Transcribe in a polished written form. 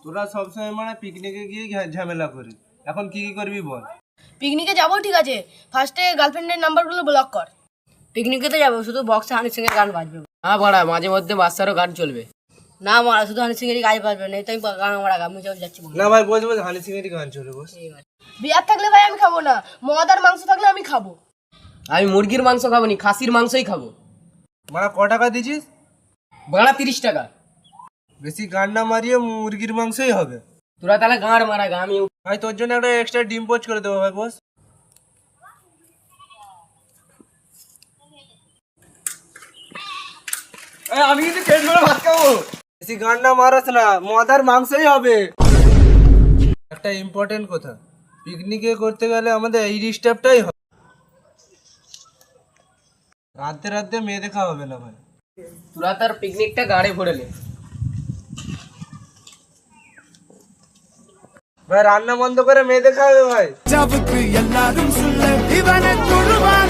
তোরা সবসময় মানে পিকনিকে গিয়ে ঝামেলা করিস, এখন কি কি করবি বল। পিকনিকে যাবো ঠিক আছে, ফার্স্টে গার্লফ্রেন্ডের নাম্বারগুলো ব্লক কর। পিকনিকে তো যাবো, শুধু বক্সে হানি সিং এর গান বাজবে না বাড়া, মাঝে মধ্যে বাচ্চারও গান চলবে না মারা, শুধু হানি সিং এরই গান বাজবে না, তো আমি গান মারা আমি যাচ্ছি না ভাই বস বস, হানি সিং এরই গান চলে বস। বিয়ার থাকলে ভাই আমি খাবো না, মদ আর মাংস থাকলে আমি খাবো। আমি মুরগির মাংস খাবো নি, খাসির মাংসই খাবো। মানে ক টাকা দিছিস? বাড়া 30 টাকা। বেশি গান না মারিয়ে মুরগির মাংসই হবে। তোরা তাহলে গাঁড় মারা গা, আমি ভাই তোর জন্য একটা এক্সট্রা ডিম পোচ করে দেবো ভাই বস। আমি কিন্তু পেট ভরে ভাত খাবো। বেশি গান না মারাস না, মদ আর মাংসই হবে। একটা ইম্পর্টেন্ট কথা, পিকনিকে করতে গেলে আমাদের এই ডিস্টার্বটাই হবে। রাতে রাতে মেয়ে দেখা হবে না ভাই। তোরা তার পিকনিকটা গাড়ে ভরেলে ভাই রান্না বন্ধ করে মেয়ে দেখা হবে ভাই। ஜவுக்கு எல்லாரும் சொல்ல இவனை தொழுவான்